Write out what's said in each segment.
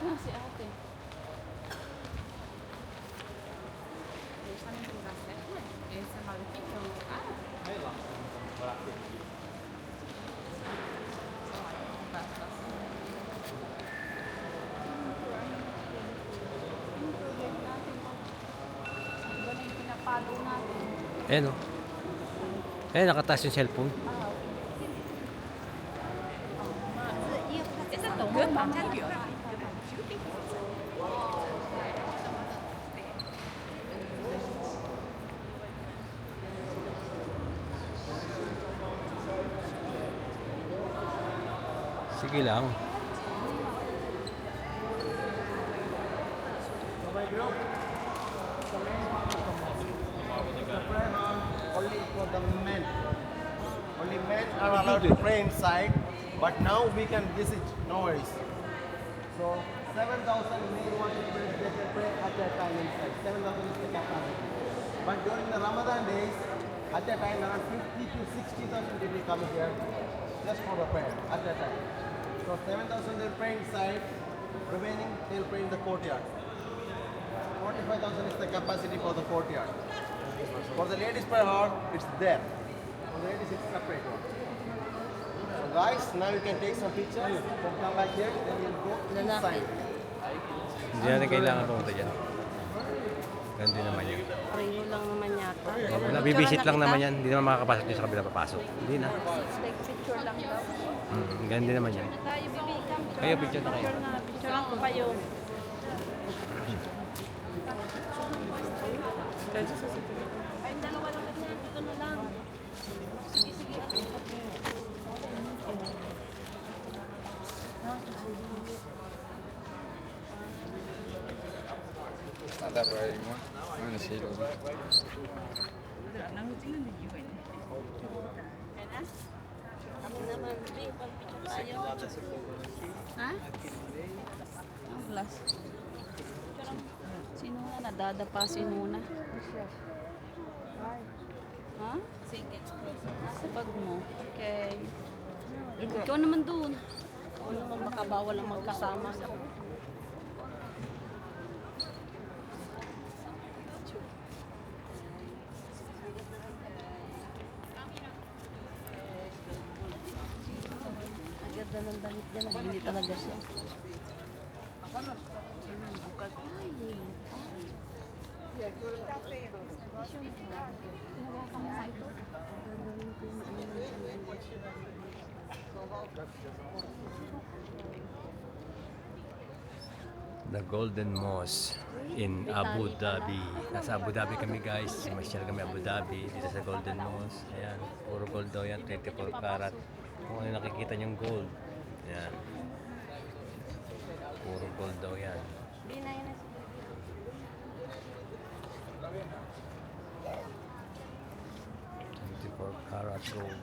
Ah, si ate. Deixa eu dar certo, né? Esse é maluquinho. Ah, iba na yung pinapalo natin. Ayan o. Ayan, nakataas yung cellphone. Ito to, good pa. Sige lang. Only for the men. Only men are allowed to pray inside, but now we can visit, no worries. So 7,000 men want to pray, they can pray at that time inside. 7,000 is the capacity. But during the Ramadan days, at that time around 50 to 60,000 people come here just for the prayer at that time. So 7,000 they'll pray inside, remaining they'll pray in the courtyard. 45,000 is the capacity for the courtyard. For the ladies prayer hall, it's there. For the ladies, it's separate one. So guys, now you can take some pictures. Then come back here, then you'll go inside. Hindi natin kailangan pumunta dyan. Ganun din naman yun. Pareho lang naman yata. Nabibisit lang naman yan. Hindi naman makakapasok din sa kabila papasok. Hindi na. Like picture lang daw. Ganun din naman yan. Tayo, bibigyan. Kayo, picture na kayo. Picture na. Picture lang ko kayo. Ay, dalawa lang kasi. Dito na lang. Sige, sige. Not that bright anymore. I'm gonna see it over. Kami naman, babe. Pag-picture tayo. Ha? Ang glass. Sino nga nadadapa si Nuna? Ha? Sige. Sa bag mo. Okay. Ikaw naman doon. Ikaw naman makabawal ang magkasama. Ang ganda ng damit niya. Hindi talaga siya. The Golden Mosque in Abu Dhabi. Nasa Abu Dhabi kami guys. Masyal kami Abu Dhabi. Dito sa Golden Mosque. Ayan. Puro gold daw yan. 24 karat. Kung ano nakikita niyong gold. Ayan. Puro gold daw yan. Binay na siya. 24 karat gold.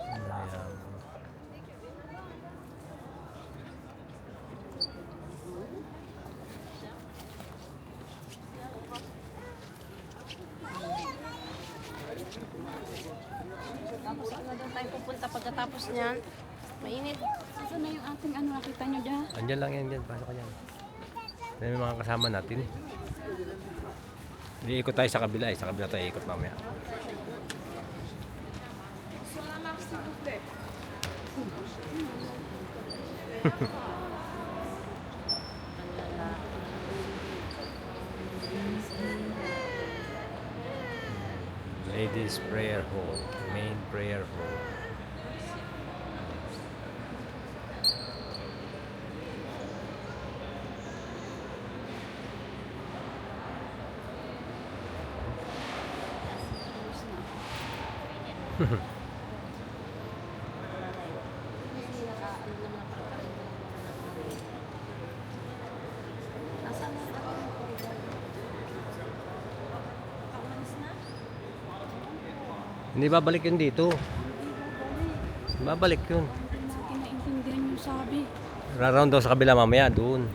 Ayan. Tapos ano doon tayo pupunta pagkatapos niyan? Mainit. Saan na yung ating ano nakita nyo dyan? Andyan lang yan dyan. Pasok ka dyan. Yan yung mga kasama natin. Iikot tayo sa kabila eh. Sa kabila tayo ikot mamaya. Ladies prayer hall. Main prayer hall. Hindi babalik yun dito. Babalik yun. Hindi natin naintindihan yung sabi. Raround daw sa kabila mamaya doon.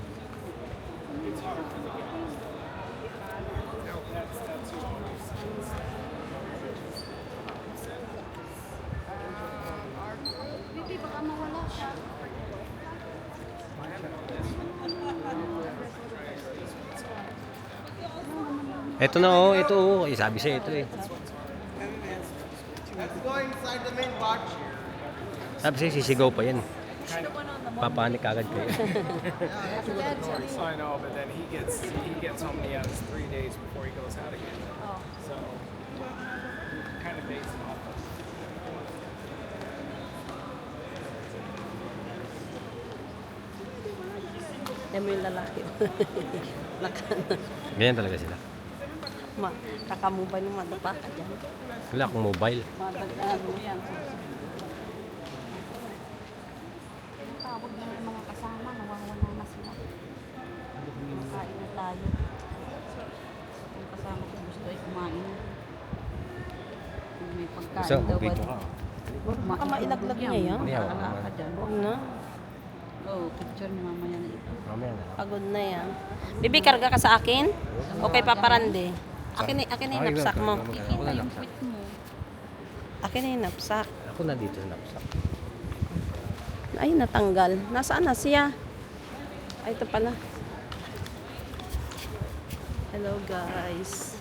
Bibi, baka mawala siya. Ito na oh, ito oh. Eh, sabi sa'yo ito eh. Let's go inside the main part. Sabi sa'yo, sisigaw pa yan. Papanik agad kayo. I know, but then he gets home and he has 3 days before he goes out again. So kind of based off of. Yan mo yung lalaki. Ganyan talaga sila. Kakamubay ng madapa ka dyan. Wala akong mobile. Madagdagan mo yan. Tawag na yung mga kasama, nawawala na sila. Makain na tayo. Yung kasama ko gusto ay kumain. Kung may pagkain Gusto, daw. mag-video ka. Baka mailaglag niya yan. Hindi, ako Wala naman. ka dyan. Huwag na. Oo, picture ni mamaya na ito. Mamaya na lang. Pagod na yan. Bibi, karga ka sa akin? O kay Paparande? Akin na yung napsak mo. Ako Kita na yung napsak. tweet mo. Akin na yung napsak. Ako na dito sa napsak. Ay, natanggal. Nasaan na siya? Ay, ito pala. Hello guys.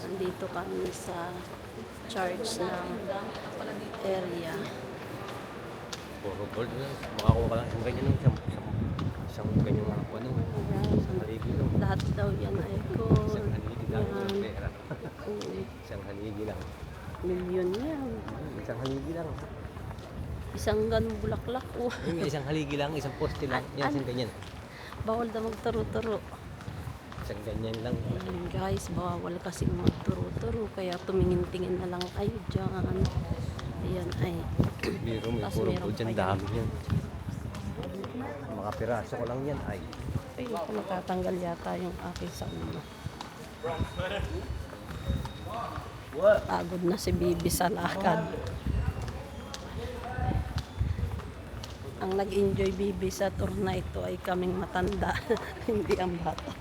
Nandito kami sa church ng area. Puro gold na. Makakuha ka lang isang ganyan. Isang ganyan mga ano. Isang haligi lang. Lahat daw yan ay gold. Isang haligi lang. Isang Yan. pera. Oo, Isang haligi lang. milyon yan. Isang haligi lang. Isang ganong bulaklak. Oh. Yung isang haligi lang, isang poste lang. Yan, isang ganyan. Bawal daw magturo-turo. Isang ganyan lang. Ayan guys, bawal kasing magturo-turo. Kaya tumingin-tingin na lang kayo dyan. Ayan ay. Biro may Tas puro meron gold dyan. pa yan. Dami yan. Mga piraso ko lang yan. Ay. Ay, ako natatanggal yata yung aking sa ulo. Pagod na si Bibi sa lakad. Ang nag-enjoy Bibi sa tour na ito ay kaming matanda, hindi ang bata.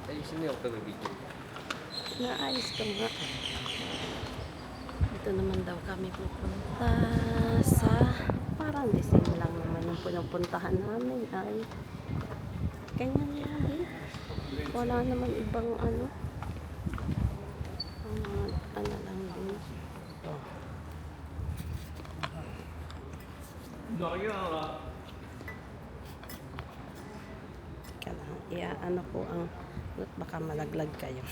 Ay, sino yung video? Naayos ka nga. Dito naman daw kami pupunta sa parang design lang naman yung pinupuntahan namin ay ganyan lang din. Wala naman ibang ano. Ano lang din. Kailangan ano po ang baka malaglag kayo.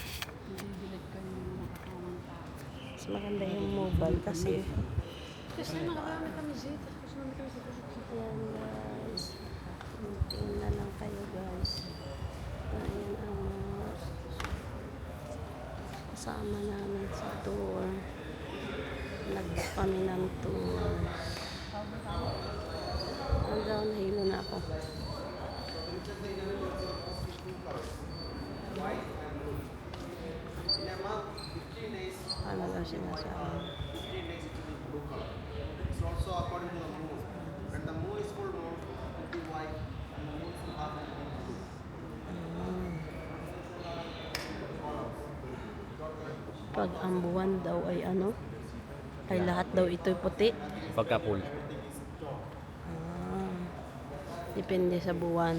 Mas maganda yung mobile kasi ayan guys, tingin na lang kayo guys. Ayan ang mga kasama namin sa tour. Nag-book kami ng tour. Hanggang nahilo na ako. Ano daw sinasabi? It's also according to the moon. When the moon is full moon, it will be white, and the moon will have an Pag ang buwan daw ay ano? Ay lahat daw ito'y puti. Pagka pool. Ah, depende sa buwan.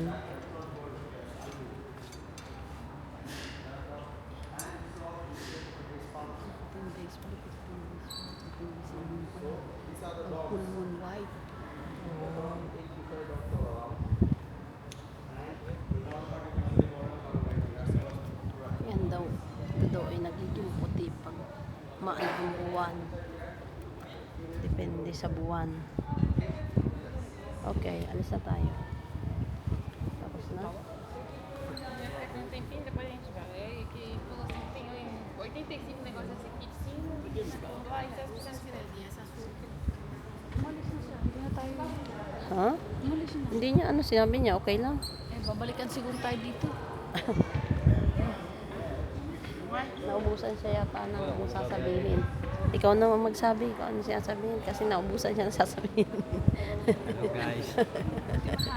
Full moon white. Yan daw. Ito daw ay nagiging puti pag maalang buwan. Depende sa buwan. Okay, alis na tayo. Tapos na. Um tempinho, depois a gente vai. Que falou assim, tem 85 negócios assim que sim, vai, tá escutando sinergia, essa açúcar. Umalis na siya. Hindi na tayo. Ha? Umalis na. Hindi niya, ano sinabi niya, okay lang. Eh, babalikan siguro tayo dito. Naubusan siya yata ng ano sasabihin. Ikaw naman magsabi, ikaw ano siya sabihin kasi naubusan siya ng sasabihin. Hello guys.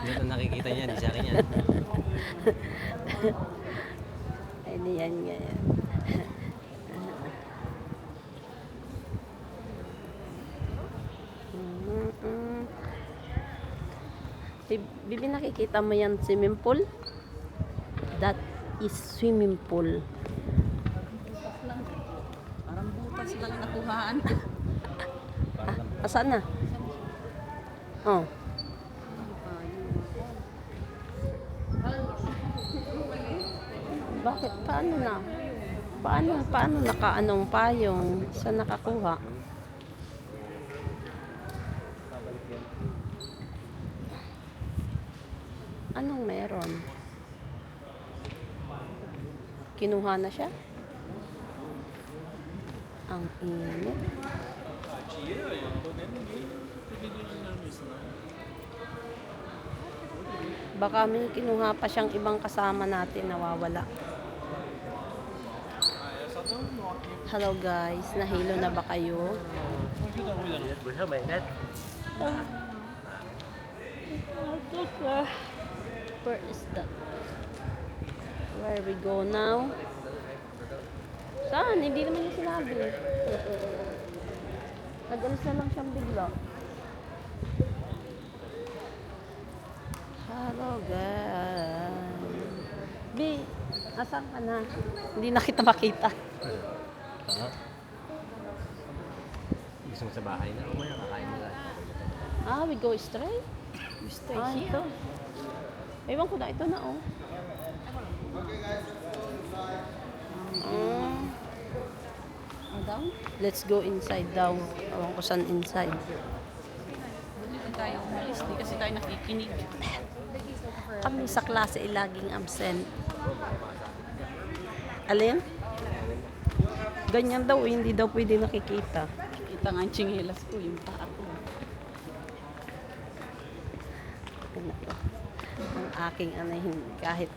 Yan ang nakikita niya, di sa akin yan. Ay, di yan ganyan. Bibi, nakikita mo yan swimming pool? is swimming pool. Butas lang. Parang butas lang nakuhaan ko. Asan na? Oh. Bakit? Paano na? Paano nakaanong payong? Saan nakakuha? Anong meron? Kinuha na siya? Ang init. Baka may kinuha pa siyang ibang kasama natin nawawala. Hello guys, nahilo na ba kayo? Where is that? Where we go now? Saan? Hindi naman niya sinabi. Nag-alis na lang siyang bigla. Hello guys. B, asan ka na? Hindi na kita makita. Gusto mo sa bahay na? Umaya, kakain nila. Ah, we go straight? We stay Ah, here. ito. Ewan ko na, ito na oh. Down? Let's go inside daw. Ewan ko saan inside. Hindi tayo umalis. Di kasi tayo nakikinig. Kami sa klase ay laging absent. Alin? Ganyan daw, hindi daw pwede nakikita. Kita nga ang tsinelas ko, yung paa ko. Ano to? Ang aking anahin kahit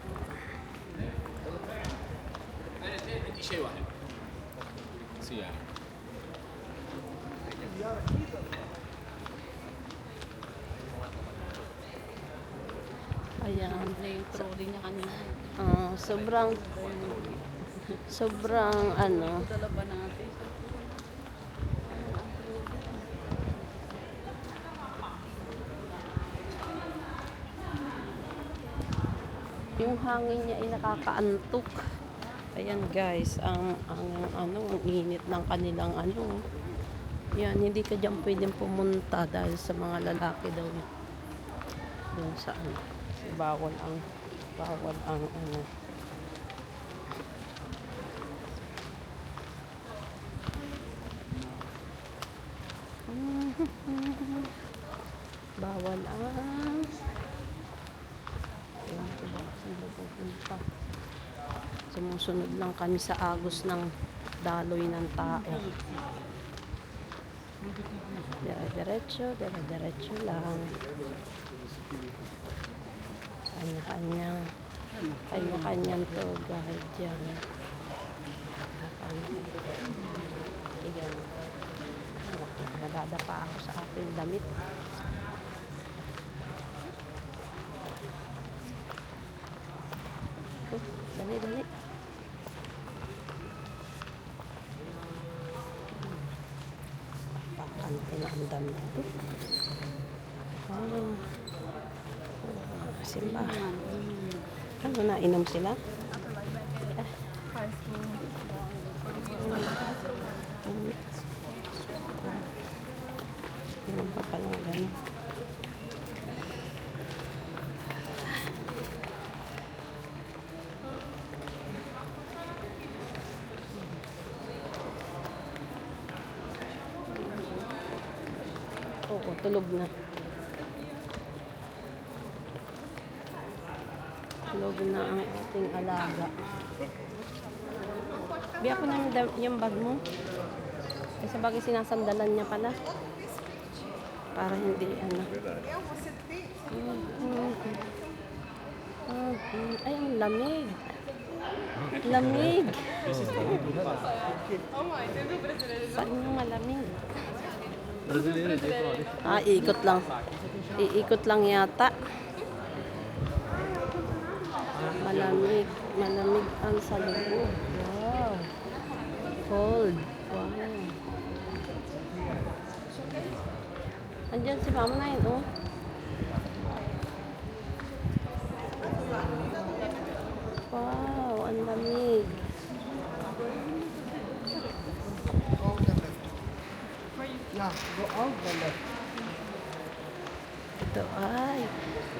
ayan. Na yung trolley niya kanina. Sobrang ano, Dala ba natin? yung hangin niya ay nakakaantok. Ayan guys, ang init ng kanilang ano. Yan, hindi ka diyan pwedeng pumunta dahil sa mga lalaki daw. Doon sa ano, bawal ang ano. Bawal ang pupunta. Sumusunod lang kami sa agos ng daloy ng tao. Dire-diretso lang. Kanya-kanyang tour guide dyan. Ayan. Nadadapa ako sa aking damit. Dali. Pakante na ang dami ito. Simbahan. Ano na, inom sila? Inom pa palang gano'n. Oo, tulog na. Tulog na ang ating alaga. Biya ko na yung bag mo. Ay, sa bagay sinasandalan niya pala. Para hindi ano. Ay, ang lamig. Lamig. Saan yung malamig? Ah, iikot lang. Iikot lang yata. Malamig. Malamig ang sa loob. Wow. Cold. Wow. Andyan si Mama na yun, oh. Wow. ang lamig.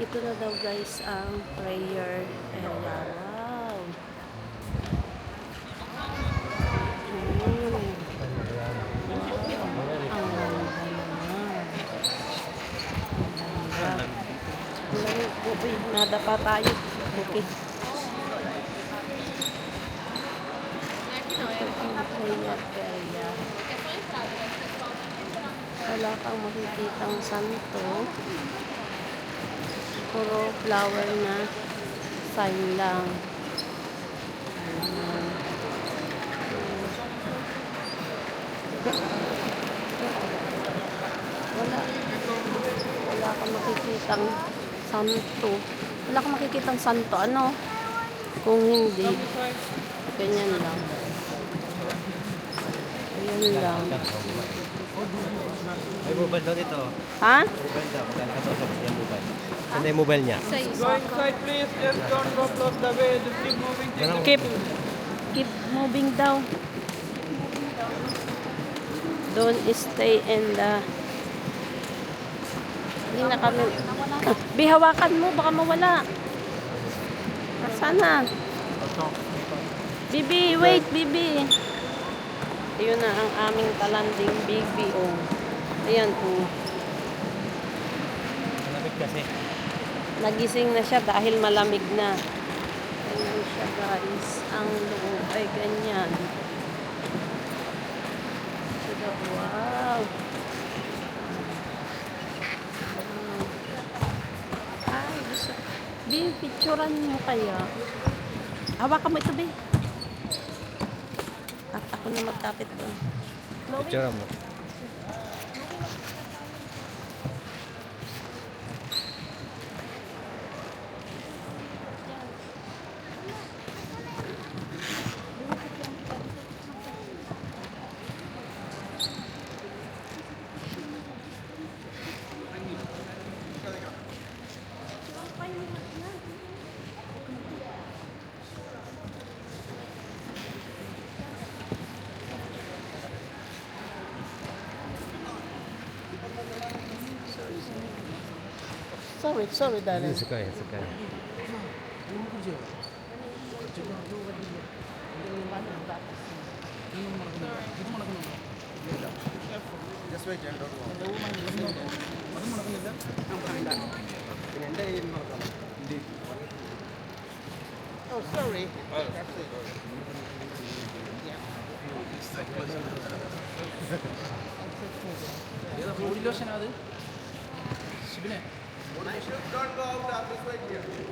Ito na daw guys ang prayer area. Wow. Ang ganda naman. Uy, nadapa tayo. Okay. Ito ang prayer area. Wala kang makikitang santo. Puro flower na sign lang. Ayan. Wala kang makikitang santo. Wala kang makikitang santo. Ano? Kung hindi, ganyan lang. Ayan lang. May mobile daw dito. Ha? Mobile daw. Magkano ka sa yung mobile? Ano yung mobile niya? Sa isa ka. please. Just don't go close the way. Just keep moving. Keep moving daw. Don't stay in the... Hindi na kami... Bihawakan mo, baka mawala. Sana. Bibi, wait, Bibi. Ayun na ang aming talanding Bibi. Oh. Ayan, oh. Malamig kasi. Nagising na siya dahil malamig na. Ayan siya guys. Ang loob ay ganyan. Wow. Ay, gusto. Bi, picturean mo kaya. Hawakan mo ito, Bi. At ako na magkapit doon. Picture mo. Sorry, darling. It's okay, it's okay. Just wait and don't walk. Oh, sorry. Motivation, Don't go out, this way here.